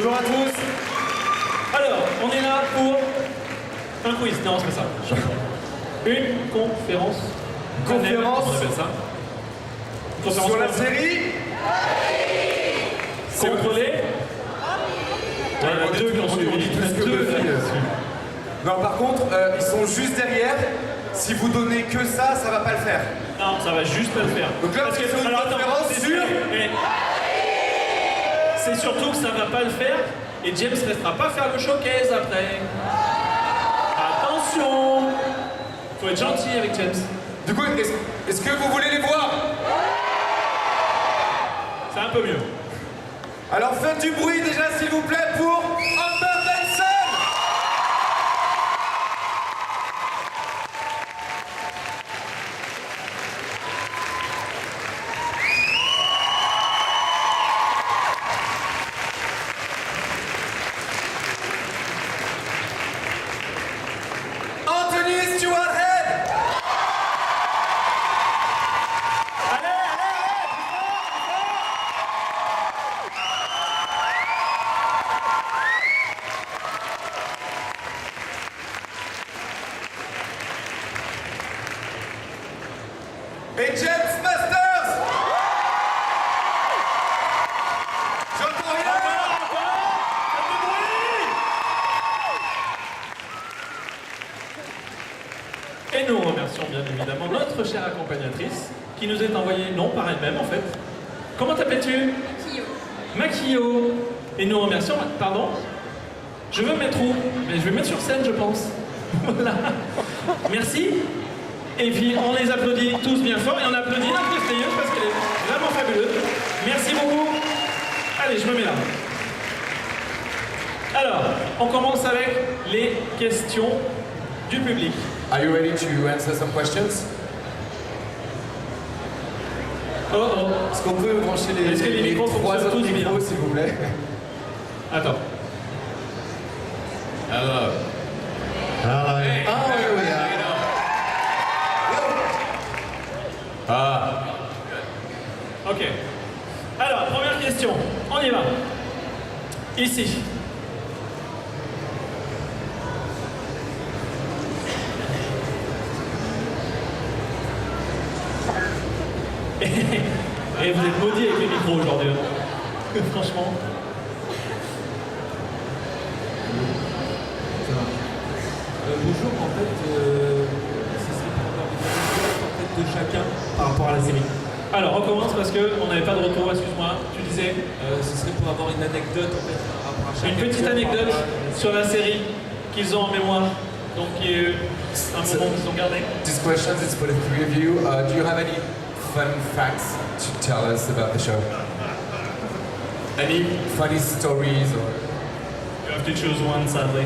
Bonjour à tous. Alors, on est là pour un quiz. Non, c'est pas ça. Une conférence. Conférence. On appelle ça. Une conférence Sur la série. contre les. Ouais, il y en a deux qui ont suivi. On dit plus que Deux. Buffy. Non, par contre, ils sont juste derrière. Si vous donnez que ça, ça va pas le faire. Non, ça va juste pas le faire. Donc là, Parce on fait une alors, attends, conférence c'est- sur- mais- C'est surtout que ça va pas le faire et James ne restera pas faire le showcase après. Attention. Faut être gentil avec James. Du coup, est-ce que vous voulez les voir? C'est un peu mieux. Alors faites du bruit déjà, s'il vous plaît, pour Amber Benson. Anthony Stewart Head. Et James Masters. J'entends rien. Et nous remercions bien évidemment notre chère accompagnatrice qui nous est envoyée, non par elle-même en fait. Comment t'appelles-tu? Makio. Et nous remercions, pardon? Je veux me mettre où? Mais je vais me mettre sur scène je pense. Voilà. Merci. Et puis on les applaudit tous bien fort et on applaudit notre essayeuse parce qu'elle est vraiment fabuleuse. Merci beaucoup. Allez, je me mets là. Alors, on commence avec les questions du public. Are you ready to answer some questions? Oh oh. Est-ce qu'on peut brancher Est-ce que les micros trois fonctionnent autres tous bien? micros, s'il vous plaît? Attends. Hello. Hello. Hey, Oh, there we yeah. Ok. Alors, première question. On y va. Ici. Et vous êtes maudits avec les micros aujourd'hui. Hein. Franchement. Bonjour, en fait, ce serait pour avoir des anecdotes en fait, de chacun par rapport à la série. Alors, on commence parce qu'on n'avait pas de retour, excuse-moi. Tu disais Ce serait pour avoir une anecdote en fait par rapport à chacun. une petite anecdote sur la série qu'ils ont en mémoire. Donc, il y a eu un moment qu'ils ont gardé. This question is for the three of you. Do you have any fun facts to tell us about the show? Any funny stories or? You have to choose one, sadly.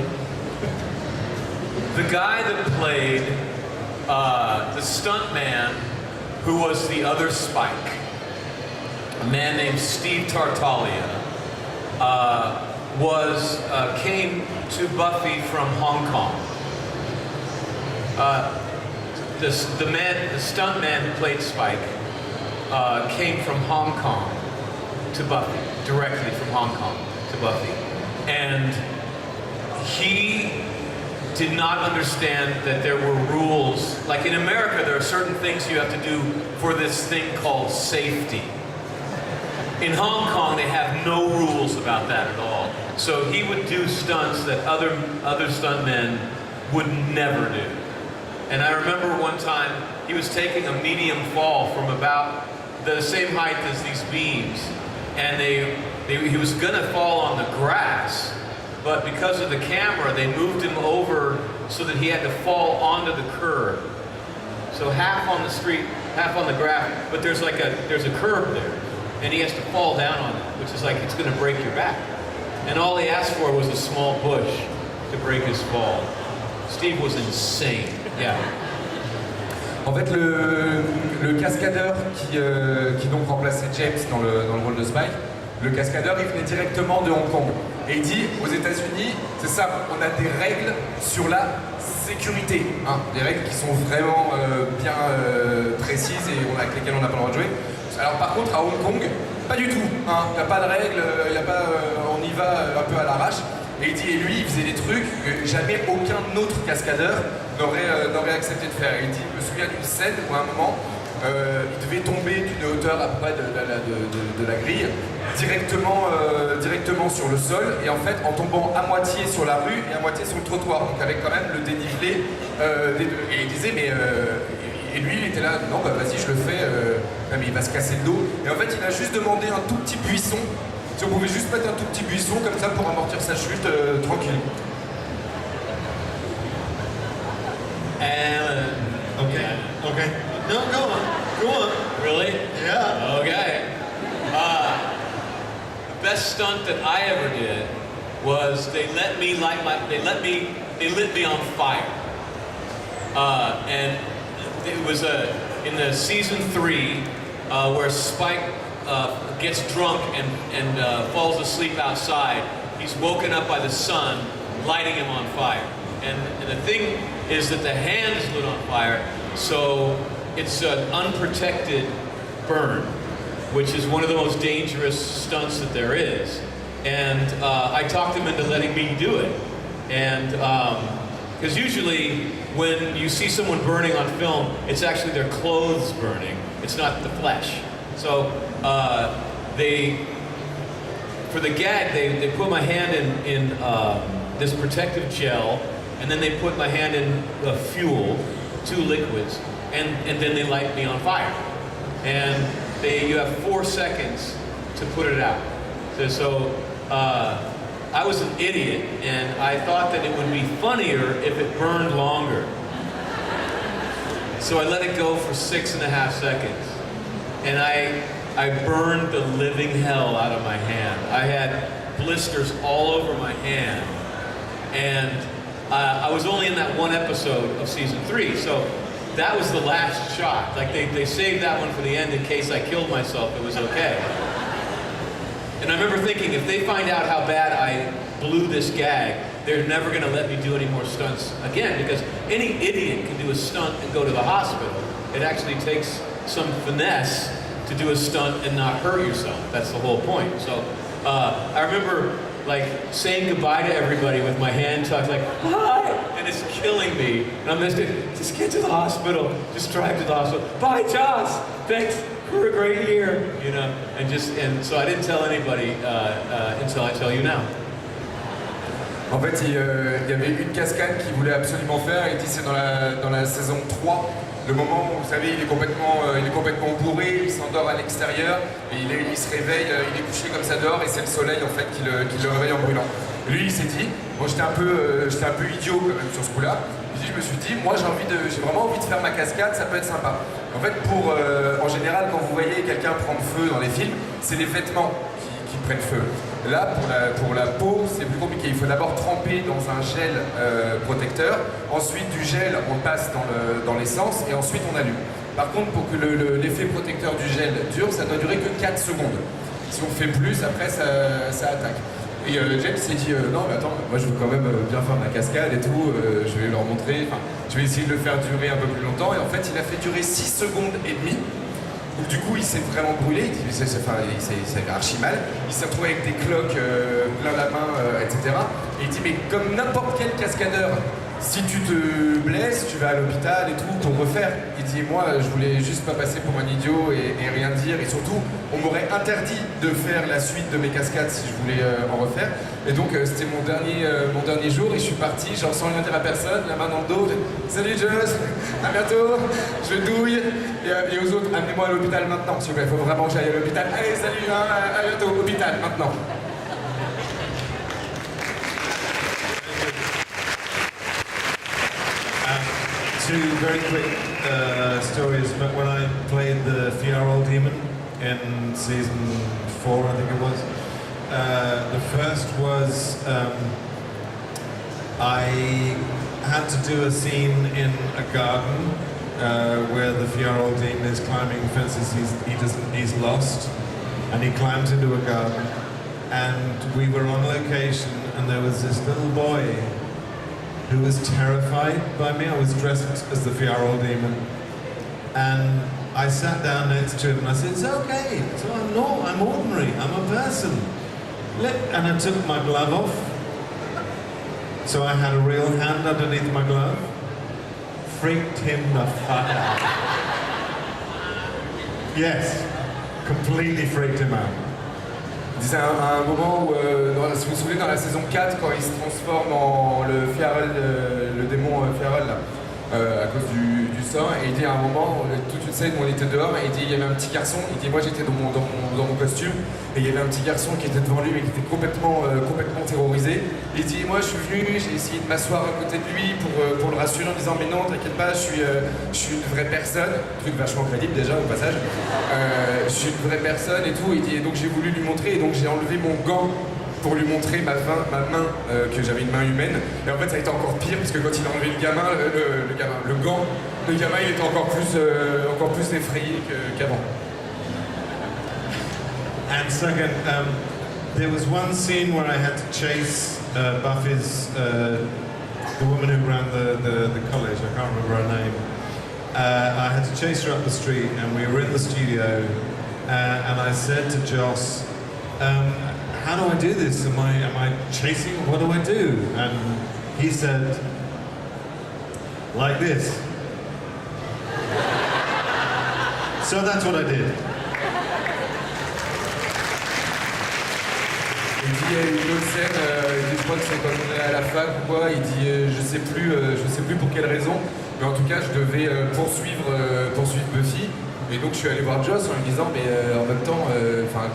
The guy that played the stuntman who was the other Spike, a man named Steve Tartaglia, came to Buffy from Hong Kong. The stuntman who played Spike, came from Hong Kong to Buffy, directly from Hong Kong to Buffy, and he did not understand that there were rules. Like in America, there are certain things you have to do for this thing called safety. In Hong Kong, they have no rules about that at all. So he would do stunts that other stuntmen would never do. And I remember one time he was taking a medium fall from about the same height as these beams, and he was gonna fall on the grass. But because of the camera, they moved him over so that he had to fall onto the curb. So half on the street, half on the grass, but there's a curb there, and he has to fall down on it, which is like it's going to break your back. And all he asked for was a small bush to break his fall. Steve was insane. Yeah. En fait, le cascadeur qui donc remplaçait James dans le rôle de Spike, le cascadeur, il venait directement de Hong Kong. Et il dit, aux États-Unis, c'est ça, on a des règles sur la sécurité. Hein, des règles qui sont vraiment bien précises et avec lesquelles on n'a pas le droit de jouer. Alors par contre, à Hong Kong, pas du tout, hein. Il n'y a pas de règles, on y va un peu à l'arrache. Et il dit, et lui, il faisait des trucs que jamais aucun autre cascadeur n'aurait accepté de faire. Il dit, je me souviens d'une scène où à un moment, il devait tomber d'une hauteur à peu près de la grille, directement sur le sol, et en fait, en tombant à moitié sur la rue et à moitié sur le trottoir, donc avec quand même le dénivelé des deux. Et il disait, mais... et lui, il était là, non, bah vas-y, je le fais, mais il va se casser le dos. Et en fait, il a juste demandé un tout petit buisson. Si on pouvait juste mettre un tout petit buisson comme ça pour amortir sa chute tranquille. Okay. No, go on. Really? Yeah. Okay. The best stunt that I ever did was they lit me on fire. And it was in the season 3 where Spike gets drunk and falls asleep outside. He's woken up by the sun lighting him on fire. And the thing is that the hand is lit on fire, so it's an unprotected burn, which is one of the most dangerous stunts that there is. And I talked him into letting me do it. And because usually when you see someone burning on film, it's actually their clothes burning. It's not the flesh. So for the gag, they put my hand in this protective gel, and then they put my hand in the fuel, 2 liquids, and then they light me on fire. And you have 4 seconds to put it out. So I was an idiot, and I thought that it would be funnier if it burned longer. So I let it go for 6.5 seconds. And I burned the living hell out of my hand. I had blisters all over my hand. And I was only in that 1 episode of season 3, so that was the last shot. Like they saved that one for the end in case I killed myself, it was okay. And I remember thinking, if they find out how bad I blew this gag, they're never gonna let me do any more stunts again, because any idiot can do a stunt and go to the hospital. It actually takes some finesse to do a stunt and not hurt yourself. That's the whole point. So I remember like saying goodbye to everybody with my hand tucked, like, hi, and it's killing me. And I'm just get to the hospital, just drive to the hospital. Bye, Joss, thanks for a great year, you know, and so I didn't tell anybody until I tell you now. En fait, il y avait une cascade qu'il voulait absolument faire, il dit c'est dans la saison 3, le moment où, vous savez, il est complètement bourré, il s'endort à l'extérieur, et il se réveille, il est couché comme ça dehors, et c'est le soleil en fait qui le réveille en brûlant. Lui, il s'est dit, moi j'étais un peu idiot quand même sur ce coup-là, je me suis dit, moi j'ai vraiment envie de faire ma cascade, ça peut être sympa. En fait, en général, quand vous voyez quelqu'un prendre feu dans les films, c'est les vêtements qui prennent feu. Là, pour la peau, c'est plus compliqué. Il faut d'abord tremper dans un gel protecteur. Ensuite, du gel, on le passe dans l'essence et ensuite on allume. Par contre, pour que l'effet protecteur du gel dure, ça doit durer que 4 secondes. Si on fait plus, après, ça attaque. Et James s'est dit, non, mais attends, moi je veux quand même bien faire ma cascade et tout, je vais leur montrer, je vais essayer de le faire durer un peu plus longtemps. Et en fait, il a fait durer 6 secondes et demie. Donc, du coup, il s'est vraiment brûlé, il s'est archi mal. Il s'est retrouvé avec des cloques plein la main, etc. Et il dit, mais comme n'importe quel cascadeur, si tu te blesses, tu vas à l'hôpital et tout pour refaire. Il dit, moi, je voulais juste pas passer pour un idiot et rien dire. Et surtout, on m'aurait interdit de faire la suite de mes cascades si je voulais en refaire. Et donc, c'était mon dernier jour et je suis parti, genre sans rien dire à personne, la main dans le dos. Salut Joss, à bientôt, je douille. Et aux autres, amenez-moi à l'hôpital maintenant, s'il vous plaît. Il faut vraiment que j'aille à l'hôpital. Allez, salut, hein, à bientôt, hôpital maintenant. Two very quick stories. But when I played the Fiyaro Demon in season 4, I think it was, the first was I had to do a scene in a garden where the Fiyaro Demon is climbing fences. He's lost, and he climbs into a garden. And we were on location, and there was this little boy who was terrified by me. I was dressed as the Fiyaro Demon, and I sat down next to him and I said, it's okay, so I'm ordinary, I'm a person. And I took my glove off. So I had a real hand underneath my glove. Freaked him the fuck out. Yes, completely freaked him out. C'est un moment où, si vous vous souvenez, dans la saison 4, quand il se transforme en le Fiarel, le démon Fiarel, là, à cause du sang, et il dit à un moment, toute une scène où on était dehors, et il dit il y avait un petit garçon, il dit moi j'étais dans mon costume, et il y avait un petit garçon qui était devant lui, mais qui était complètement terrorisé. Il dit moi je suis venu, j'ai essayé de m'asseoir à côté de lui pour le rassurer en disant mais non, t'inquiète pas, je suis une vraie personne, truc vachement crédible déjà au passage, je suis une vraie personne et tout, il dit et donc j'ai voulu lui montrer, et donc j'ai enlevé mon gant pour lui montrer ma main, que j'avais une main humaine. Et en fait, ça a été encore pire, parce que quand il a enlevé le gant, le gamin, il était encore plus effrayé qu'avant. And second, there was one scene where I had to chase Buffy's, the woman who ran the college, I can't remember her name. I had to chase her up the street, and we were in the studio, and I said to Joss, how do I do this? Am I chasing? What do I do? And he said, like this. So that's what I did. Il dit il y a une autre scène, je crois que c'est quand on est à la fac ou quoi, il dit je sais plus pour quelle raison, mais en tout cas je devais poursuivre Buffy, et donc je suis allé voir Joss en lui disant mais en même temps,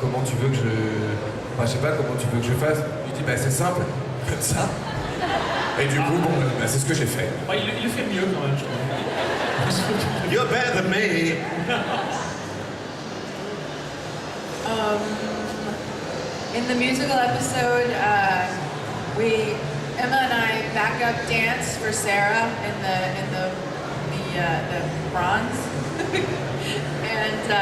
comment tu veux que je sais pas comment tu veux que je fasse. Il dit bah c'est simple, comme ça. Et du coup c'est ce que j'ai fait. Ouais, il le fait mieux quand même, je trouve. You're better than me. In the musical episode, Emma and I backup danced for Sarah in the bronze, and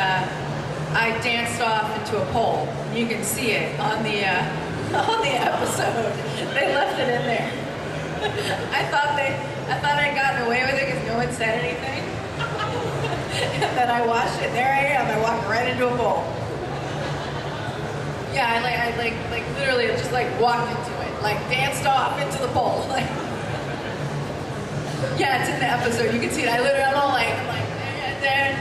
I danced off into a pole. You can see it on the episode. They left it in there. I thought I'd gotten away with it because no one said anything. And then I watched it. There I am. I walked right into a pole. Yeah, I literally just walked into it, danced off into the pole. Yeah, it's in the episode. You can see it. I'm all there.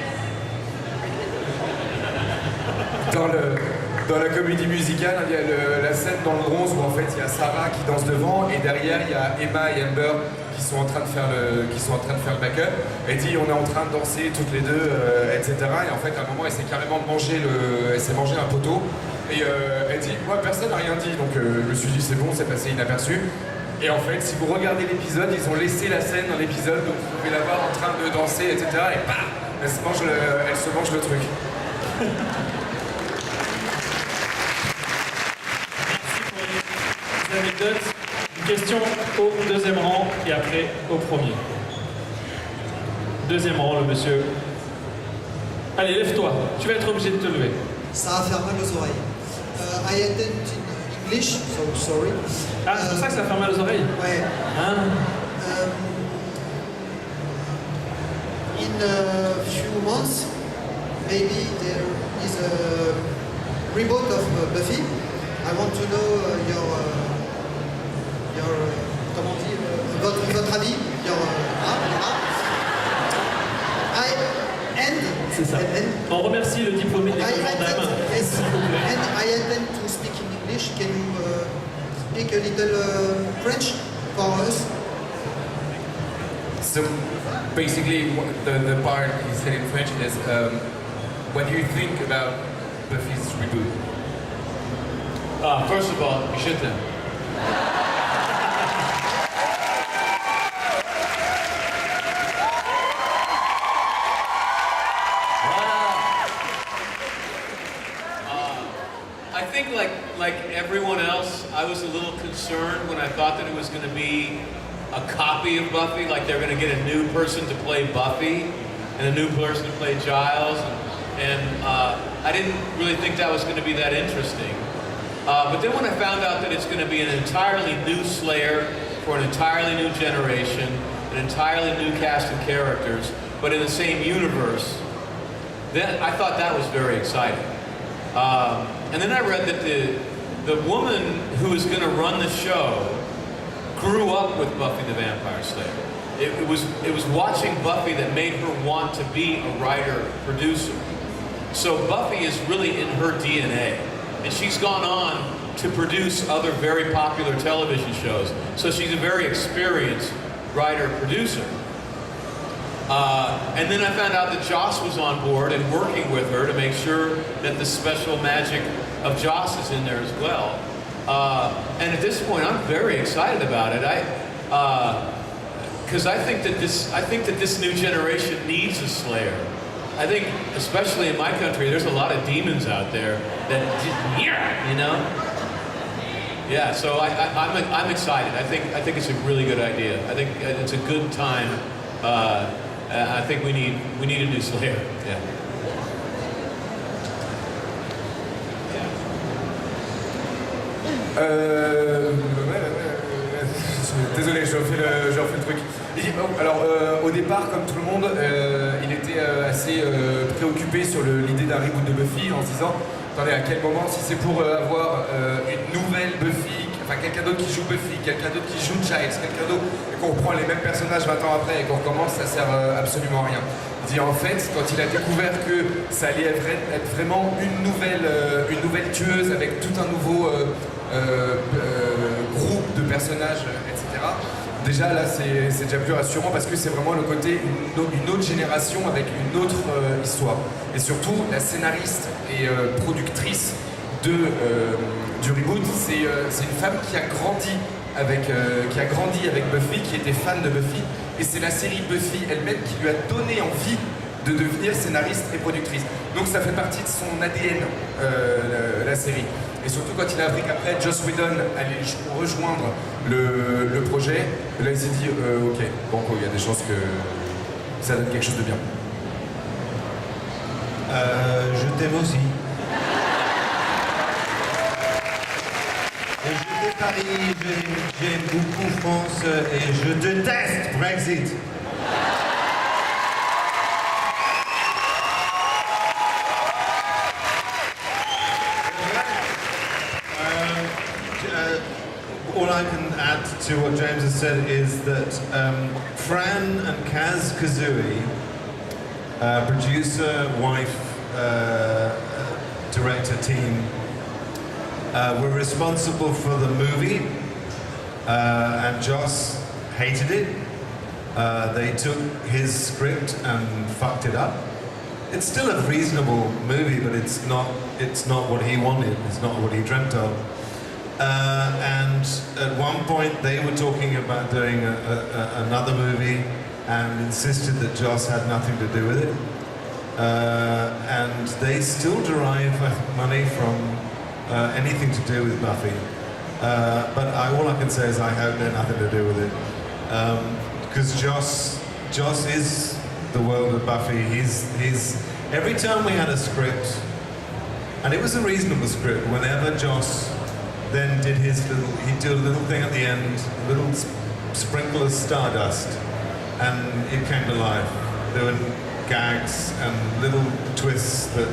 Dans la comédie musicale, il y a la scène dans le bronze où en fait il y a Sarah qui danse devant, et derrière il y a Emma et Amber qui sont en train de faire le backup. Elle dit on est en train de danser toutes les deux, etc. Et en fait à un moment elle s'est carrément mangé un poteau. Et elle dit moi personne n'a rien dit, donc je me suis dit c'est bon, c'est passé inaperçu. Et en fait si vous regardez l'épisode, ils ont laissé la scène dans l'épisode, donc vous pouvez la voir en train de danser, etc. Et bam, elle se mange le truc. Anecdote, une question au deuxième rang et après au premier. Deuxième rang, le monsieur. Allez, lève-toi, tu vas être obligé de te lever. Ça va faire mal aux oreilles. I attend in English, so sorry. Ah, c'est pour ça que ça fait mal aux oreilles? Ouais. Ah. In a few months, maybe there is a reboot of Buffy. I want to know your comment dire, votre avis, C'est ça. On remercie le diplômé des gendarmes. Yes, and I intend to speak in English. Can you speak a little French for us? So basically, the part he said in French is, what do you think about Buffy's reboot? First of all, je t'aime. I think like everyone else, I was a little concerned when I thought that it was going to be a copy of Buffy, like they're going to get a new person to play Buffy and a new person to play Giles, and I didn't really think that was going to be that interesting. But then when I found out that it's going to be an entirely new Slayer for an entirely new generation, an entirely new cast of characters, but in the same universe, I thought that was very exciting. And then I read that the woman who was going to run the show grew up with Buffy the Vampire Slayer. It was watching Buffy that made her want to be a writer, producer. So Buffy is really in her DNA. And she's gone on to produce other very popular television shows. So she's a very experienced writer-producer. And then I found out that Joss was on board and working with her to make sure that the special magic of Joss is in there as well. And at this point, I'm very excited about it. Because I think that this new generation needs a Slayer. I think, especially in my country, there's a lot of demons out there that, you know. Yeah, so I'm excited. I think it's a really good idea. I think it's a good time. I think we need a new Slayer. Yeah. Désolé, je refais le truc. Alors, au départ, comme tout le monde, il était assez préoccupé sur l'idée d'un reboot de Buffy en se disant, attendez, à quel moment, si c'est pour avoir une nouvelle Buffy, enfin quelqu'un d'autre qui joue Buffy, quelqu'un d'autre qui joue Giles, quelqu'un d'autre, et qu'on reprend les mêmes personnages 20 ans après et qu'on recommence, ça sert absolument à rien. Il dit en fait, quand il a découvert que ça allait être vraiment une nouvelle tueuse avec tout un nouveau groupe de personnages, etc. Déjà là c'est déjà plus rassurant parce que c'est vraiment le côté une autre génération avec une autre histoire. Et surtout la scénariste et productrice du reboot, c'est une femme qui a grandi avec Buffy, qui était fan de Buffy, et c'est la série Buffy elle-même qui lui a donné envie de devenir scénariste et productrice. Donc ça fait partie de son ADN, la série. Et surtout quand il a appris qu'après Joss Whedon allait rejoindre le projet, là il s'est dit ok, bon il y a des chances que ça donne quelque chose de bien. Je t'aime aussi. Je vais Paris, j'aime beaucoup France et je déteste Brexit. All I can add to what James has said is that Fran and Kaz Kazooie, producer, wife, director team, were responsible for the movie, and Joss hated it. They took his script and fucked it up. It's still a reasonable movie, but it's not what he wanted. It's not what he dreamt of. And at one point they were talking about doing another movie and insisted that Joss had nothing to do with it. And they still derive money from anything to do with Buffy. But all I can say is I hope they're nothing to do with it. Because Joss is the world of Buffy. He's every time we had a script, and it was a reasonable script, whenever Joss then he'd do a little thing at the end, a little sprinkle of stardust, and it came to life. There were gags and little twists that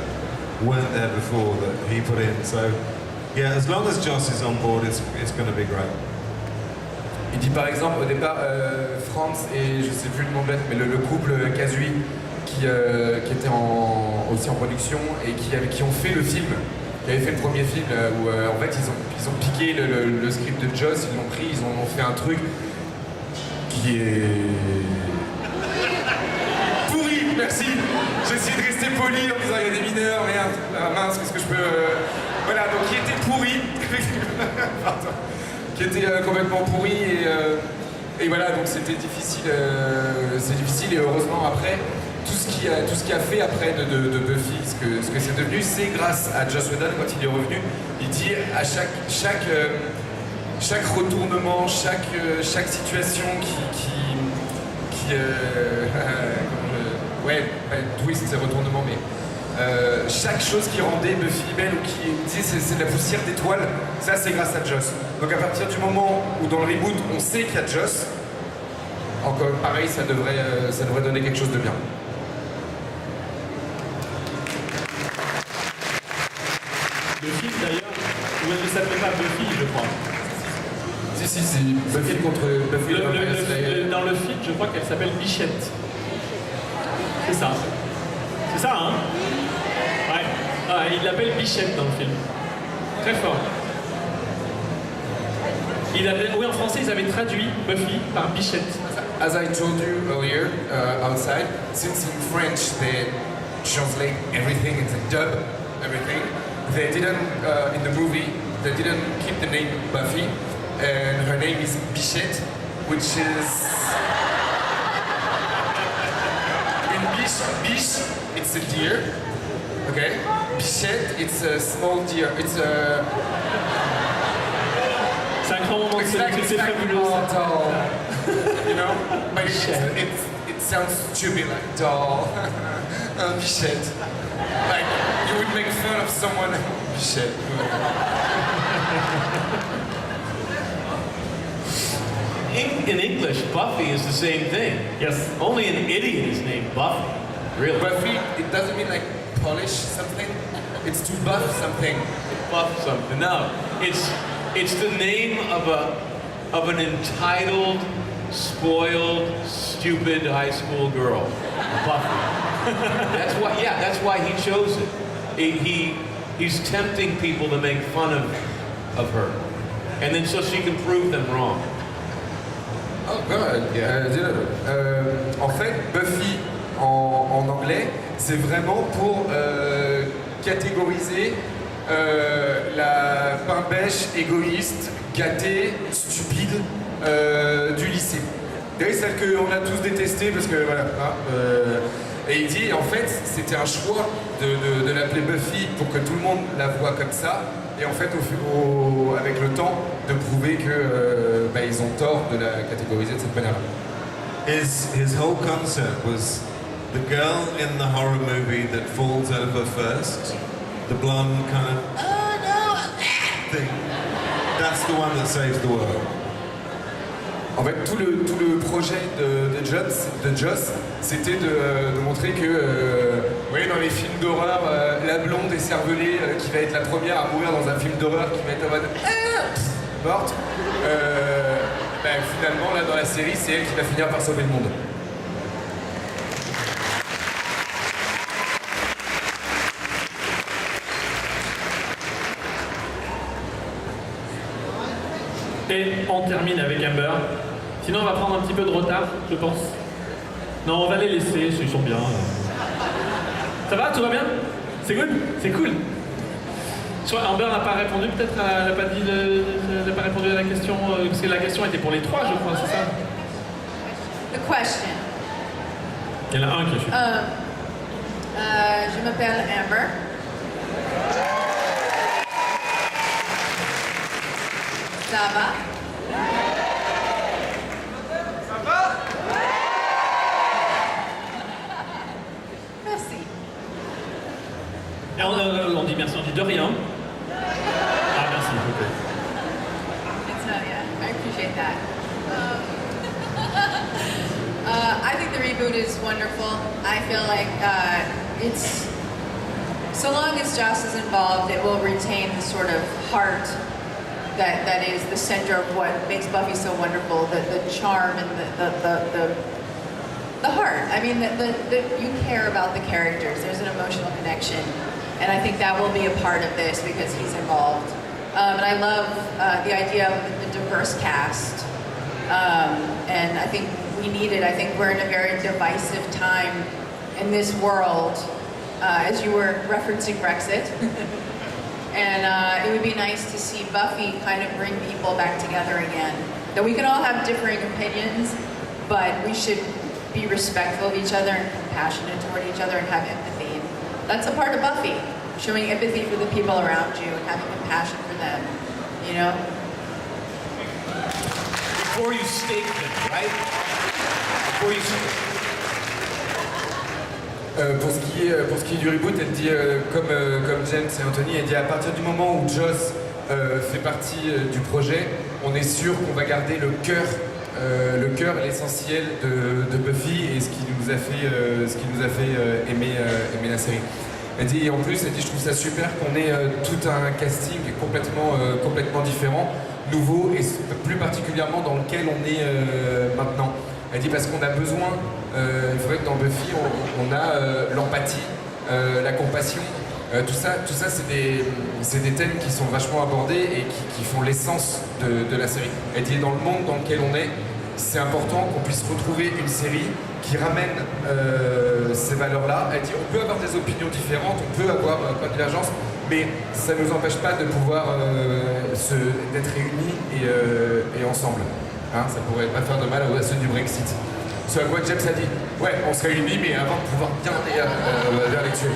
weren't there before that he put in. So, yeah, as long as Joss is on board, it's going to be great. Il dit par exemple au départ Franz et je sais plus le nom bête, mais le couple Kazooie qui était aussi en production et qui ont fait le film. Qui avait fait le premier film où en fait ils ont piqué le script de Joss, ils l'ont pris, ils ont fait un truc qui est pourri, merci. J'essaie de rester poli en disant il y a des mineurs, merde, mince, qu'est-ce que je peux... Voilà, donc qui était pourri, pardon, qui était complètement pourri et voilà, donc c'était difficile, c'est difficile et heureusement après tout ce qui a fait après de Buffy, ce que c'est devenu, c'est grâce à Joss Whedon quand il est revenu. Il dit à chaque retournement, chaque situation twist c'est retournement, mais chaque chose qui rendait Buffy belle ou qui disait c'est de la poussière d'étoiles, ça c'est grâce à Joss. Donc à partir du moment où dans le reboot on sait qu'il y a Joss, encore pareil, ça devrait donner quelque chose de bien. Le film d'ailleurs, où elle ne s'appelait pas Buffy, je crois. Si, c'est Buffy contre Buffy the Vampire Slayer. Dans le film, je crois qu'elle s'appelle Bichette. C'est ça. C'est ça, hein? Ouais. Ah, il l'appelle Bichette dans le film. Très fort. Oui, en français, ils avaient traduit Buffy par Bichette. As I told you earlier, outside, since in French they translate everything, it's a dub, everything, they didn't, in the movie, they didn't keep the name Buffy, and her name is Bichette, which is... In biche, it's a deer, okay? Bichette, it's a small deer, it's a... C'est un grand moment de solitude, c'est fabuleux. Doll. You know? But it sounds stupid, like doll. Bichette. Like, you would make fun of someone. Bichette. In English, Buffy is the same thing. Yes. Only an idiot is named Buffy. Really? Buffy, it doesn't mean like polish something. It's to buff something. Buff something. No, it's the name of an entitled, spoiled, stupid high school girl. Buffy. That's why he chose it. He's tempting people to make fun of her. And then so she can prove them wrong. Oh god, en fait, Buffy en anglais, c'est vraiment pour catégoriser la pain-bêche égoïste, gâtée, stupide du lycée. D'ailleurs, celle qu'on a tous détestée parce que voilà. Et il dit en fait c'était un choix de l'appeler Buffy pour que tout le monde la voit comme ça. Et en fait avec le temps de prouver que ils ont tort de la catégoriser de cette manière-là. His whole concept was the girl in the horror movie that falls over first, the blonde kind of oh no thing. That's the one that saves the world. En fait, tout le projet de Joss, c'était de montrer que, dans les films d'horreur, la blonde écervelée qui va être la première à mourir dans un film d'horreur, qui va être en mode morte, finalement, là, dans la série, c'est elle qui va finir par sauver le monde. Et on termine avec Amber. Sinon, on va prendre un petit peu de retard, je pense. Non, on va les laisser, ils sont bien. Ça va? Tout va bien? C'est good? C'est cool. Amber n'a pas répondu, peut-être, elle n'a pas répondu à la question, parce que la question était pour les trois, je crois, c'est ça? The question. Il y en a un qui a chuté. Je m'appelle Amber. Ça va? Ça va? Merci. Et on dit merci, on dit de rien. Ah, merci. Okay. I appreciate that. I think the reboot is wonderful. I feel like it's, so long as Joss is involved, it will retain the sort of heart that is the center of what makes Buffy so wonderful, the charm and the heart. I mean, you care about the characters. There's an emotional connection. And I think that will be a part of this because he's involved. And I love the idea of the diverse cast. And I think we need it. I think we're in a very divisive time in this world, as you were referencing Brexit. And it would be nice to see Buffy kind of bring people back together again. That we can all have differing opinions, but we should be respectful of each other and compassionate toward each other and have empathy. And that's a part of Buffy, showing empathy for the people around you and having compassion for them, you know? Before you stake them, right? Before you stake Pour ce qui est du reboot, elle dit, comme James et Anthony, elle dit à partir du moment où Joss fait partie du projet, on est sûr qu'on va garder le cœur, l'essentiel de Buffy et ce qui nous a fait aimer la série. Elle dit, en plus, elle dit, je trouve ça super qu'on ait tout un casting complètement différent, nouveau, et plus particulièrement dans lequel on est maintenant. Elle dit, parce qu'on a besoin, il faudrait que dans Buffy, on a l'empathie, la compassion. Tout ça c'est des thèmes qui sont vachement abordés et qui font l'essence de la série. Elle dit, dans le monde dans lequel on est, c'est important qu'on puisse retrouver une série qui ramène ces valeurs-là. Elle dit, on peut avoir des opinions différentes, on peut avoir pas de divergence, mais ça ne nous empêche pas de pouvoir d'être réunis et ensemble. Hein, ça pourrait pas faire de mal à ceux du Brexit. Ce à quoi James a dit, ouais, on se réunit, mais avant de pouvoir bien vers les tuer.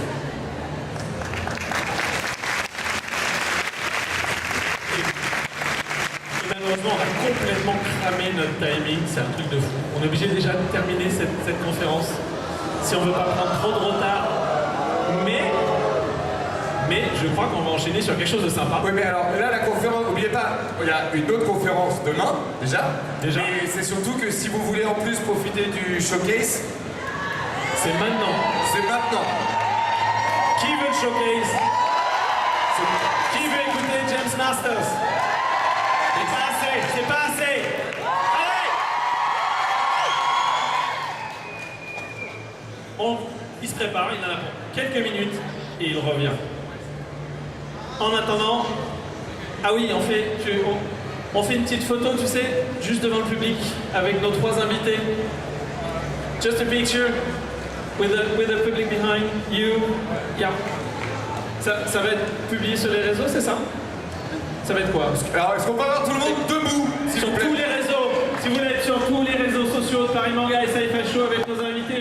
Malheureusement, on a complètement cramé notre timing, c'est un truc de fou. On est obligé déjà de terminer cette conférence si on veut pas prendre trop de retard. Mais je crois qu'on va enchaîner sur quelque chose de sympa. Oui, mais alors là, la conférence, n'oubliez pas, il y a une autre conférence demain, déjà. Et c'est surtout que si vous voulez en plus profiter du showcase, c'est maintenant. C'est maintenant. Qui veut le showcase? Qui veut écouter James Masters? C'est pas assez. Allez! Il se prépare, il en a pour quelques minutes et il revient. En attendant, ah oui, on fait une petite photo, tu sais, juste devant le public, avec nos 3 invités. Just a picture with the public behind you. Yeah. Ça va être publié sur les réseaux, c'est ça? Ça va être quoi? Alors, est-ce qu'on peut avoir tout le monde debout, s'il Sur vous plaît? tous les réseaux, si vous voulez être sur tous les réseaux sociaux de Paris Manga et Sci-Fi Show avec nos invités,